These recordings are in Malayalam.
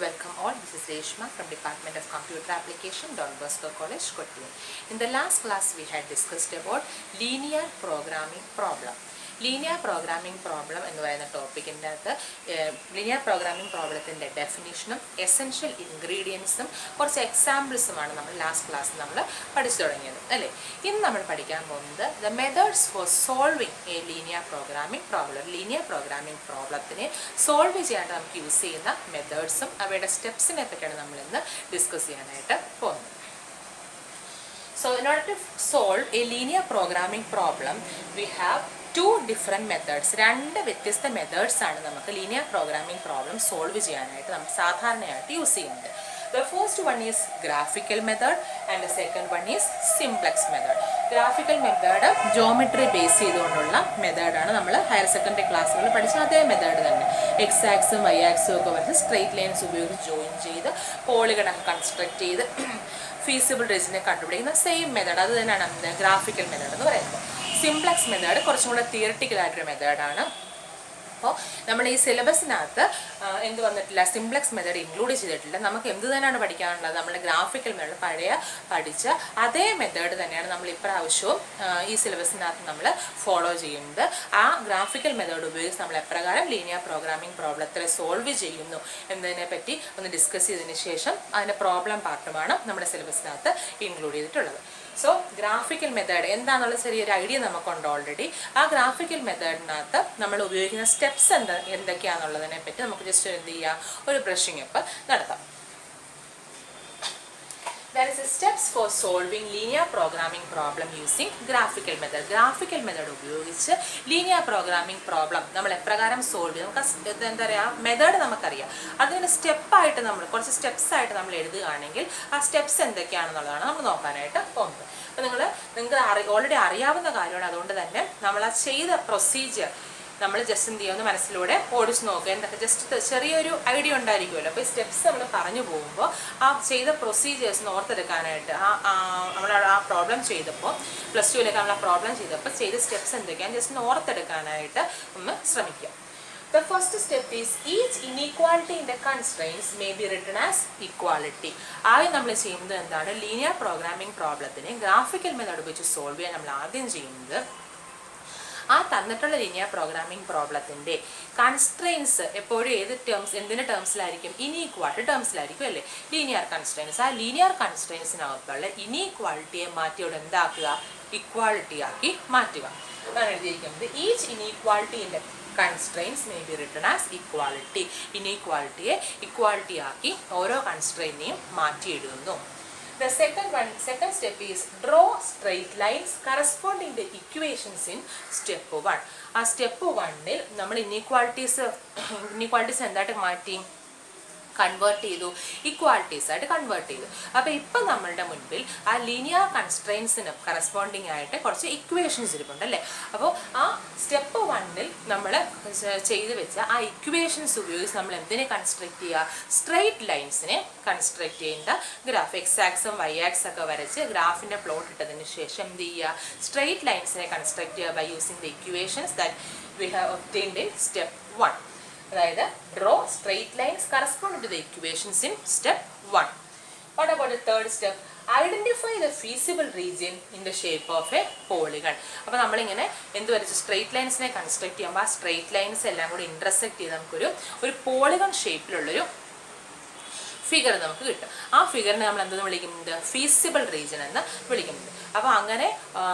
welcome all. This is Reshma from Department of Computer Application, Don Bosco College, Kottayam. In the last class, we had discussed about linear programming problem. Linear programming problem എന്ന് പറയുന്ന ടോപ്പിക്കിൻ്റെ അകത്ത് linear programming പ്രോബ്ലത്തിൻ്റെ ഡെഫിനിഷനും എസെൻഷ്യൽ ഇൻഗ്രീഡിയൻസും കുറച്ച് എക്സാമ്പിൾസുമാണ് നമ്മൾ ലാസ്റ്റ് ക്ലാസ്സിൽ നമ്മൾ പഠിച്ചു തുടങ്ങിയത് അല്ലേ. ഇന്ന് നമ്മൾ പഠിക്കാൻ പോകുന്നത് the methods for solving a linear programming problem. Linear programming പ്രോബ്ലത്തിനെ സോൾവ് ചെയ്യാനായിട്ട് നമുക്ക് യൂസ് ചെയ്യുന്ന മെത്തേഡ്സും അവയുടെ സ്റ്റെപ്സിനെ പറ്റിയാണ് നമ്മൾ ഇന്ന് ഡിസ്കസ് ചെയ്യാനായിട്ട് പോകുന്നത്. So in order to solve a linear programming problem, we have two different methods. രണ്ട് വ്യത്യസ്ത മെത്തേഡ്സ് ആണ് നമുക്ക് ലീനിയർ പ്രോഗ്രാമിംഗ് പ്രോബ്ലം സോൾവ് ചെയ്യാനായിട്ട് നമ്മൾ സാധാരണയായിട്ട് യൂസ് ചെയ്യുന്നത്. The first one is graphical method and the second one is simplex method. Graphical method geometry base ചെയ്തുകൊണ്ടുള്ള മെത്തേഡാണ്. നമ്മൾ ഹയർ സെക്കൻഡറി ക്ലാസ്സുകളിൽ പഠിച്ച അതേ മെത്തേഡ് തന്നെ. എക്സ് ആക്സും വൈ ആക്സും ഒക്കെ വരച്ച് സ്ട്രെയിറ്റ് ലൈൻസ് ഉപയോഗിച്ച് ജോയിൻ ചെയ്ത് പോളിഗണൊക്കെ കൺസ്ട്രക്ട് ചെയ്ത് ഫീസിബിൾ റീജിയനെ കണ്ടുപിടിക്കുന്ന സെയിം മെത്തേഡ്. അത് തന്നെയാണ് ഗ്രാഫിക്കൽ മെത്തേഡ് എന്ന് പറയുന്നത്. സിംപ്ലക്സ് മെത്തേഡ് കുറച്ചും കൂടെ തിയറിറ്റിക്കൽ ആയിട്ടൊരു മെത്തേഡാണ്. അപ്പോൾ നമ്മൾ ഈ സിലബസിനകത്ത് എന്ത് വന്നിട്ടില്ല, സിംപ്ലക്സ് മെത്തേഡ് ഇൻക്ലൂഡ് ചെയ്തിട്ടില്ല. നമുക്ക് എന്ത് തന്നെയാണ് പഠിക്കാനുള്ളത്, നമ്മൾ ഗ്രാഫിക്കൽ മെത്തേഡ് പഴയ പഠിച്ച അതേ മെത്തേഡ് തന്നെയാണ് നമ്മൾ ഇപ്രാവശ്യവും ഈ സിലബസിനകത്ത് നമ്മൾ ഫോളോ ചെയ്യുന്നത്. ആ ഗ്രാഫിക്കൽ മെത്തേഡ് ഉപയോഗിച്ച് നമ്മൾ എപ്രകാരം ലീനിയർ പ്രോഗ്രാമിംഗ് പ്രോബ്ലത്തെ സോൾവ് ചെയ്യുന്നു എന്നതിനെ പറ്റി ഒന്ന് ഡിസ്കസ് ചെയ്തതിന് ശേഷം അതിൻ്റെ പ്രോബ്ലം പാർട്ടുമാണ് നമ്മുടെ സിലബസിനകത്ത് ഇൻക്ലൂഡ് ചെയ്തിട്ടുള്ളത്. സോ ഗ്രാഫിക്കൽ മെത്തേഡ് എന്താണെന്നുള്ള ചെറിയൊരു ഐഡിയ നമുക്കുണ്ട് ഓൾറെഡി. ആ ഗ്രാഫിക്കൽ മെത്തേഡിനകത്ത് നമ്മൾ ഉപയോഗിക്കുന്ന സ്റ്റെപ്സ് എന്തൊക്കെയാണെന്നുള്ളതിനെ പറ്റി നമുക്ക് ജസ്റ്റ് എന്ത് ചെയ്യാം, ഒരു ബ്രഷിംഗ് അപ്പ് നടത്താം. There is a steps for solving linear programming problem using graphical method. Graphical method ഉപയോഗിച്ച് linear programming problem നമ്മൾ എപ്രകാരം സോൾവ് ചെയ്യും, നമുക്ക് എന്താ പറയുക, മെത്തേഡ് നമുക്കറിയാം. അതിന് സ്റ്റെപ്പായിട്ട് നമ്മൾ കുറച്ച് സ്റ്റെപ്സ് ആയിട്ട് നമ്മൾ എഴുതുകയാണെങ്കിൽ ആ സ്റ്റെപ്സ് എന്തൊക്കെയാണെന്നുള്ളതാണ് നമ്മൾ നോക്കാനായിട്ട് പോകുന്നത്. അപ്പോൾ നിങ്ങൾക്ക് ഓൾറെഡി അറിയാവുന്ന കാര്യമാണ്. അതുകൊണ്ട് തന്നെ നമ്മൾ ആ ചെയ്ത പ്രൊസീജിയർ നമ്മൾ ജസ്റ്റ് എന്ത് ചെയ്യുമെന്ന് മനസ്സിലൂടെ ഓടിച്ച് നോക്കുക. എന്തൊക്കെ ജസ്റ്റ് ചെറിയൊരു ഐഡിയ ഉണ്ടായിരിക്കുമല്ലോ. അപ്പോൾ ഈ സ്റ്റെപ്സ് നമ്മൾ പറഞ്ഞു പോകുമ്പോൾ ആ ചെയ്ത പ്രൊസീജിയേഴ്സ് ഓർത്തെടുക്കാനായിട്ട് നമ്മൾ ആ പ്രോബ്ലം ചെയ്തപ്പോൾ +2 നമ്മൾ ആ പ്രോബ്ലം ചെയ്തപ്പോൾ ചെയ്ത സ്റ്റെപ്സ് എന്തൊക്കെയാണ് ജസ്റ്റ് ഓർത്തെടുക്കാനായിട്ട് ഒന്ന് ശ്രമിക്കുക. The first step is each inequality in the constraints may be written as equality. ആദ്യം നമ്മൾ ചെയ്യുന്നത് എന്താണ്, ലീനിയർ പ്രോഗ്രാമിംഗ് പ്രോബ്ലത്തിനെ ഗ്രാഫിക്കൽ മെത്തേഡ് ഉപയോഗിച്ച് സോൾവ് ചെയ്യാൻ നമ്മൾ ആദ്യം ചെയ്യുന്നത് ആ തന്നിട്ടുള്ള ലീനിയർ പ്രോഗ്രാമിംഗ് പ്രോബ്ലത്തിൻ്റെ കൺസ്ട്രെയിൻസ് എപ്പോഴും എന്തിൻ്റെ ടേംസിലായിരിക്കും, ഇനീക്വാളിറ്റി ടേംസിലായിരിക്കും അല്ലേ, ലീനിയർ കൺസ്ട്രെയിൻസ്. ആ ലീനിയർ കൺസ്ട്രെയിൻസിനകത്തുള്ള ഇനീക്വാളിറ്റിയെ മാറ്റിയോടെ എന്താക്കുക, ഇക്വാളിറ്റി ആക്കി മാറ്റുക. അതാണ് എഴുതിയിരിക്കുന്നത്. Each inequality in the constraints may be written as equality. ഇനീക്വാളിറ്റിയെ ഇക്വാളിറ്റി ആക്കി ഓരോ കൺസ്ട്രെയിനെയും മാറ്റി എഴുതുന്നു. The second step is draw straight lines corresponding to equations in step 1. ആ സ്റ്റെപ്പ് 1-ൽ നമ്മൾ ഇനീക്വാളിറ്റീസ് എന്തായിട്ട് മാറ്റി, കൺവേർട്ട് ചെയ്തു, ഇക്വാളിറ്റീസ് ആയിട്ട് കൺവേർട്ട് ചെയ്തു. അപ്പോൾ ഇപ്പം നമ്മളുടെ മുൻപിൽ ആ ലീനിയർ കൺസ്ട്രെയിൻസിന് കറസ്പോണ്ടിങ് ആയിട്ട് കുറച്ച് ഇക്വേഷൻസ് ഇരിപ്പുണ്ട് അല്ലേ. അപ്പോൾ ആ സ്റ്റെപ്പ് 1-ൽ നമ്മൾ ചെയ്ത് വെച്ച ആ ഇക്വേഷൻസ് ഉപയോഗിച്ച് നമ്മൾ എന്തിനെ കൺസ്ട്രക്ട് ചെയ്യുക, സ്ട്രെയിറ്റ് ലൈൻസിനെ കൺസ്ട്രക്ട് ചെയ്യേണ്ട ഗ്രാഫ്. എക്സ് ആക്സും വൈ ആക്സ് ഒക്കെ വരച്ച് ഗ്രാഫിൻ്റെ പ്ലോട്ട് ഇട്ടതിന് ശേഷം എന്ത് ചെയ്യുക, സ്ട്രെയിറ്റ് ലൈൻസിനെ കൺസ്ട്രക്ട് ചെയ്യുക by using the equations that we have obtained in step 1. അതായത് draw straight lines corresponding to the equations in step 1. What about the third step, identify the feasible region in the shape of a polygon. അപ്പോൾ നമ്മളിങ്ങനെ എന്ത് വരച്ച് സ്ട്രെയിറ്റ് ലൈൻസിനെ കൺസ്ട്രക്ട് ചെയ്യുമ്പോൾ ആ സ്ട്രെയിറ്റ് ലൈൻസ് എല്ലാം കൂടി ഇൻ്റർസെക്ട് ചെയ്ത് നമുക്കൊരു പോളിഗൺ ഷേപ്പിലുള്ളൊരു ഫിഗർ നമുക്ക് കിട്ടും. ആ ഫിഗറിനെ നമ്മൾ എന്തെന്ന് വിളിക്കുന്നത്, ഫീസിബിൾ റീജിയൻ എന്ന് വിളിക്കുന്നത്. അപ്പോൾ അങ്ങനെ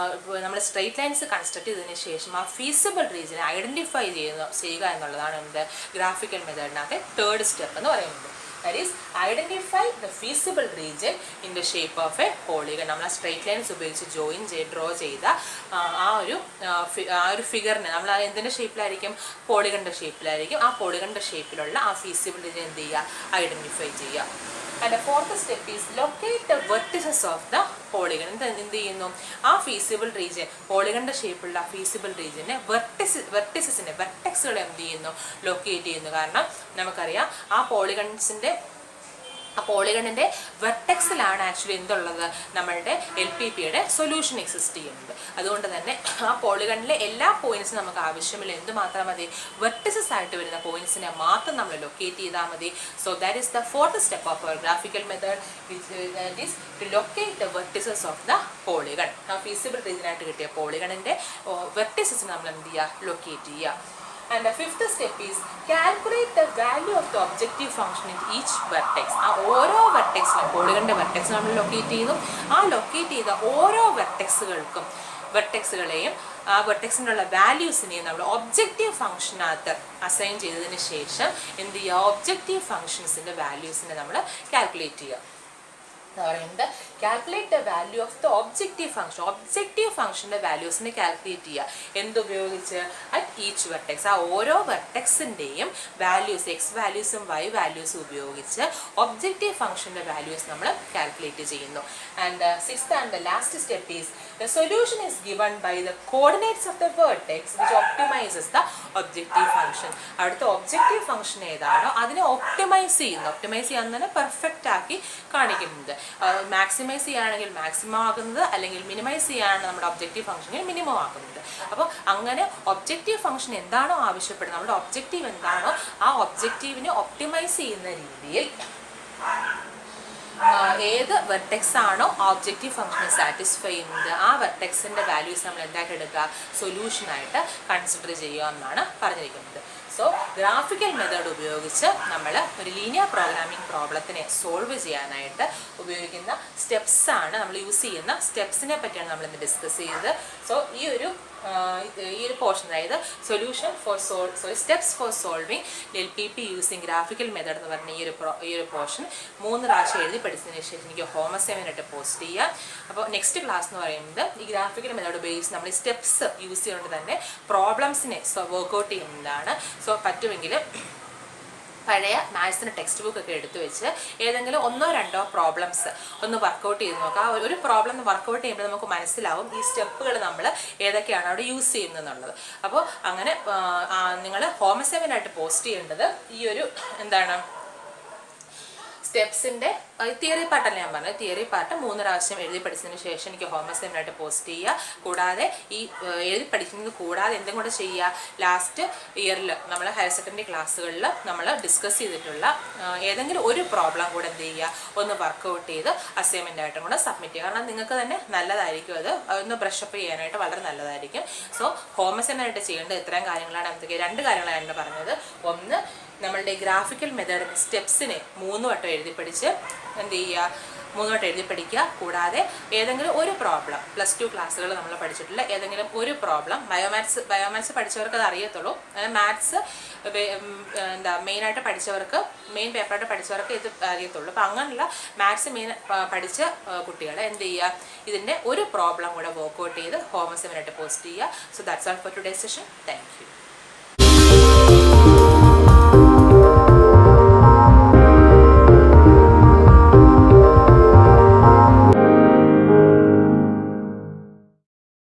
നമ്മൾ സ്ട്രെയിറ്റ് ലൈൻസ് കൺസ്ട്രക്ട് ചെയ്തതിന് ശേഷം ആ ഫീസിബിൾ റീജിയനെ ഐഡൻറ്റിഫൈ ചെയ്യുക എന്നുള്ളതാണ് എന്ത്, ഗ്രാഫിക്കൽ മെത്തേഡിനകത്തെ തേർഡ് സ്റ്റെപ്പ് എന്ന് പറയുന്നത്. That is, identify the feasible region in the shape of a polygon. നമ്മൾ ആ സ്ട്രെയിറ്റ് ലൈൻസ് ഉപയോഗിച്ച് ഡ്രോ ചെയ്ത ആ ഒരു ഫിഗറിനെ നമ്മൾ എന്തിൻ്റെ ഷേപ്പിലായിരിക്കും, പോളിഗണിൻ്റെ ഷേപ്പിലായിരിക്കും. ആ പോളിഗണിൻ്റെ ഷേപ്പിലുള്ള ആ ഫീസിബിൾ റീജിയൻ എന്ത് ചെയ്യുക, ഐഡൻറ്റിഫൈ ചെയ്യുക. And the fourth step is locate the vertices of the polygon. എന്ത് ചെയ്യുന്നു, ആ ഫീസിബിൾ റീജിയൻ, പോളിഗണിൻ്റെ ഷേപ്പുള്ള ഫീസിബിൾ റീജിയനെ വെർട്ടക്സുകളെ എന്ത് ചെയ്യുന്നു, ലൊക്കേറ്റ് ചെയ്യുന്നു. കാരണം നമുക്കറിയാം ആ പോളിഗൺസിൻ്റെ ആ പോളിഗണിൻ്റെ വെർട്ടെക്സിലാണ് ആക്ച്വലി എന്തുള്ളത്, നമ്മളുടെ LPPയുടെ സൊല്യൂഷൻ എക്സിസ്റ്റ് ചെയ്യുന്നത്. അതുകൊണ്ട് തന്നെ ആ പോളിഗണിലെ എല്ലാ പോയിന്റ്സും നമുക്ക് ആവശ്യമില്ല, എന്ത് മാത്രം മതി, വെർട്ടിസസ് ആയിട്ട് വരുന്ന പോയിന്റ്സിനെ മാത്രം നമ്മൾ ലൊക്കേറ്റ് ചെയ്താൽ മതി. So that is the fourth step of our graphical method, that is to locate the vertices of the polygon. ആ ഫീസിബിൾ റീജിയനായിട്ട് കിട്ടിയ പോളിഗണിൻ്റെ വെർട്ടിസസിനെ നമ്മൾ എന്ത് ചെയ്യുക, ലൊക്കേറ്റ് ചെയ്യുക. And the fifth step is calculate the value of the objective function in each vertex. ആ ഓരോ വെർട്ടെക്സിലും പോളിഗണിൻ്റെ വെർട്ടെക്സ് നമ്മൾ ലൊക്കേറ്റ് ചെയ്തു. ആ ലൊക്കേറ്റ് ചെയ്ത ഓരോ വെർട്ടെക്സുകളെയും ആ വെർട്ടെക്സിനുള്ള വാല്യൂസിനെയും നമ്മൾ ഒബ്ജക്റ്റീവ് ഫംഗ്ഷനകത്ത് അസൈൻ ചെയ്തതിന് ശേഷം എന്ത് ചെയ്യുക, ഒബ്ജക്റ്റീവ് ഫംഗ്ഷൻസിൻ്റെ വാല്യൂസിനെ നമ്മൾ കാൽക്കുലേറ്റ് ചെയ്യുക. എന്ന് പറയുന്നത് calculate the value of the objective ഫംഗ്ഷൻ്റെ വാല്യൂസിനെ കാൽക്കുലേറ്റ് ചെയ്യുക. എന്തുപയോഗിച്ച്, അറ്റ് ഈച്ച് വെർട്ടെക്സ്, ആ ഓരോ വെർട്ടെക്സിൻ്റെയും വാല്യൂസ്, എക്സ് വാല്യൂസും വൈ വാല്യൂസും ഉപയോഗിച്ച് ഒബ്ജക്റ്റീവ് ഫംഗ്ഷൻ്റെ വാല്യൂസ് നമ്മൾ കാൽക്കുലേറ്റ് ചെയ്യുന്നു. And sixth and the last step is the solution is given by the coordinates of the vertex which optimizes the objective function. അടുത്ത ഒബ്ജക്റ്റീവ് ഫംഗ്ഷൻ ഏതാണോ അതിനെ ഒപ്റ്റിമൈസ് ചെയ്യുന്നതാണ് പെർഫെക്റ്റ് ആക്കി കാണിക്കുന്നത്. മാക്സിമൈസ് ചെയ്യുകയാണെങ്കിൽ മാക്സിമം ആക്കുന്നത്, അല്ലെങ്കിൽ മിനിമൈസ് ചെയ്യുകയാണെങ്കിൽ നമ്മുടെ ഒബ്ജക്റ്റീവ് ഫംഗ്ഷനിൽ മിനിമം ആക്കുന്നത്. അപ്പോൾ അങ്ങനെ ഒബ്ജക്റ്റീവ് ഫംഗ്ഷൻ എന്താണോ ആവശ്യപ്പെടുന്നത്, നമ്മുടെ ഒബ്ജക്റ്റീവ് എന്താണോ ആ ഒബ്ജക്റ്റീവിനെ ഒപ്റ്റിമൈസ് ചെയ്യുന്ന രീതിയിൽ ഏത് വെർട്ടെക്സ് ആണോ ഒബ്ജക്റ്റീവ് ഫംഗ്ഷനെ സാറ്റിസ്ഫൈ ചെയ്യുന്നത് ആ വെർട്ടെക്സിൻ്റെ വാല്യൂസ് നമ്മൾ എന്തായിട്ട് എടുക്കുക, സൊല്യൂഷനായിട്ട് കൺസിഡർ ചെയ്യുക എന്നാണ് പറഞ്ഞിരിക്കുന്നത്. സോ ഗ്രാഫിക്കൽ മെത്തേഡ് ഉപയോഗിച്ച് നമ്മൾ ഒരു ലീനിയർ പ്രോഗ്രാമിംഗ് പ്രോബ്ലത്തിനെ സോൾവ് ചെയ്യാനായിട്ട് ഉപയോഗിക്കുന്ന സ്റ്റെപ്സാണ്, നമ്മൾ യൂസ് ചെയ്യുന്ന സ്റ്റെപ്സിനെ പറ്റിയാണ് നമ്മളിന്ന് ഡിസ്കസ് ചെയ്തത്. സോ ഈ ഒരു പോർഷൻ, അതായത് steps four solving LPP using graphical method എന്ന് പറഞ്ഞ ഈ ഒരു പോർഷൻ 3 പ്രാവശ്യം എഴുതി പഠിച്ചതിന് ശേഷം എനിക്ക് ഹോം അസൈൻമെൻറ്റായിട്ട് പോസ്റ്റ് ചെയ്യാം. അപ്പോൾ നെക്സ്റ്റ് ക്ലാസ് എന്ന് പറയുന്നത് ഈ ഗ്രാഫിക്കൽ മെത്തേഡ് ഉപയോഗിച്ച് നമ്മൾ ഈ സ്റ്റെപ്സ് യൂസ് ചെയ്തുകൊണ്ട് തന്നെ പ്രോബ്ലംസിനെ വർക്ക്ഔട്ട് ചെയ്യുന്നതാണ്. സോ പറ്റുമെങ്കിൽ പഴയ മാത്സിൻ്റെ ടെക്സ്റ്റ് ബുക്കൊക്കെ എടുത്തു വെച്ച് ഏതെങ്കിലും 1-2 പ്രോബ്ലംസ് ഒന്ന് വർക്കൗട്ട് ചെയ്ത് നോക്കുക. ആ ഒരു പ്രോബ്ലം വർക്കൗട്ട് ചെയ്യുമ്പോൾ നമുക്ക് മനസ്സിലാവും ഈ സ്റ്റെപ്പുകൾ നമ്മൾ ഏതൊക്കെയാണ് അവിടെ യൂസ് ചെയ്യുന്നതെന്നുള്ളത്. അപ്പോൾ അങ്ങനെ നിങ്ങൾ ഹോം അസൈൻമെൻറ്റായിട്ട് പോസ്റ്റ് ചെയ്യേണ്ടത് ഈ ഒരു എന്താണ്, സ്റ്റെപ്സിൻ്റെ തിയറി പാർട്ടല്ല ഞാൻ പറഞ്ഞത്. തിയറി പാർട്ട് 3 പ്രാവശ്യം എഴുതി പഠിച്ചതിന് ശേഷം എനിക്ക് ഹോം അസൈൻമെൻറ്റായിട്ട് പോസ്റ്റ് ചെയ്യുക. കൂടാതെ ഈ എഴുതി പഠിക്കുന്നത് കൂടാതെ എന്തും കൂടെ ചെയ്യുക, ലാസ്റ്റ് ഇയറിൽ നമ്മൾ ഹയർ സെക്കൻഡറി ക്ലാസ്സുകളിൽ നമ്മൾ ഡിസ്കസ് ചെയ്തിട്ടുള്ള ഏതെങ്കിലും ഒരു പ്രോബ്ലം കൂടെ എന്ത് ചെയ്യുക, ഒന്ന് വർക്കൗട്ട് ചെയ്ത് അസൈൻമെൻറ്റായിട്ടും കൂടെ സബ്മിറ്റ് ചെയ്യുക. കാരണം നിങ്ങൾക്ക് തന്നെ നല്ലതായിരിക്കും, അത് ഒന്ന് ബ്രഷപ്പ് ചെയ്യാനായിട്ട് വളരെ നല്ലതായിരിക്കും. സോ ഹോം അസൈൻമെൻറ്റായിട്ട് ചെയ്യേണ്ടത് ഇത്രയും കാര്യങ്ങളാണ്. എന്തൊക്കെ 2 കാര്യങ്ങളാണ് ഞാൻ പറഞ്ഞത്. ഒന്ന്, നമ്മളുടെ ഗ്രാഫിക്കൽ മെത്തേഡിൻ്റെ സ്റ്റെപ്സിനെ 3 വട്ടം എഴുതി പഠിച്ച് എന്ത് ചെയ്യുക, 3 വട്ടം എഴുതി പഠിക്കുക. കൂടാതെ ഏതെങ്കിലും ഒരു പ്രോബ്ലം, +2 ക്ലാസ്സുകൾ നമ്മൾ പഠിച്ചിട്ടുള്ള ഏതെങ്കിലും ഒരു പ്രോബ്ലം, ബയോമാത്സ് പഠിച്ചവർക്ക് അത് അറിയത്തുള്ളൂ. മാത്സ് മെയിനായിട്ട് പഠിച്ചവർക്ക്, മെയിൻ പേപ്പറായിട്ട് പഠിച്ചവർക്ക് ഇത് അറിയത്തുള്ളൂ. അപ്പോൾ അങ്ങനെയുള്ള മാത്സ് മെയിൻ പഠിച്ച കുട്ടികളെ എന്ത് ചെയ്യുക, ഇതിൻ്റെ ഒരു പ്രോബ്ലം കൂടെ വർക്ക്ഔട്ട് ചെയ്ത് ഹോം അസൈൻമെൻറ്റായിട്ട് പോസ്റ്റ് ചെയ്യുക. So that's all for today session. Thank you.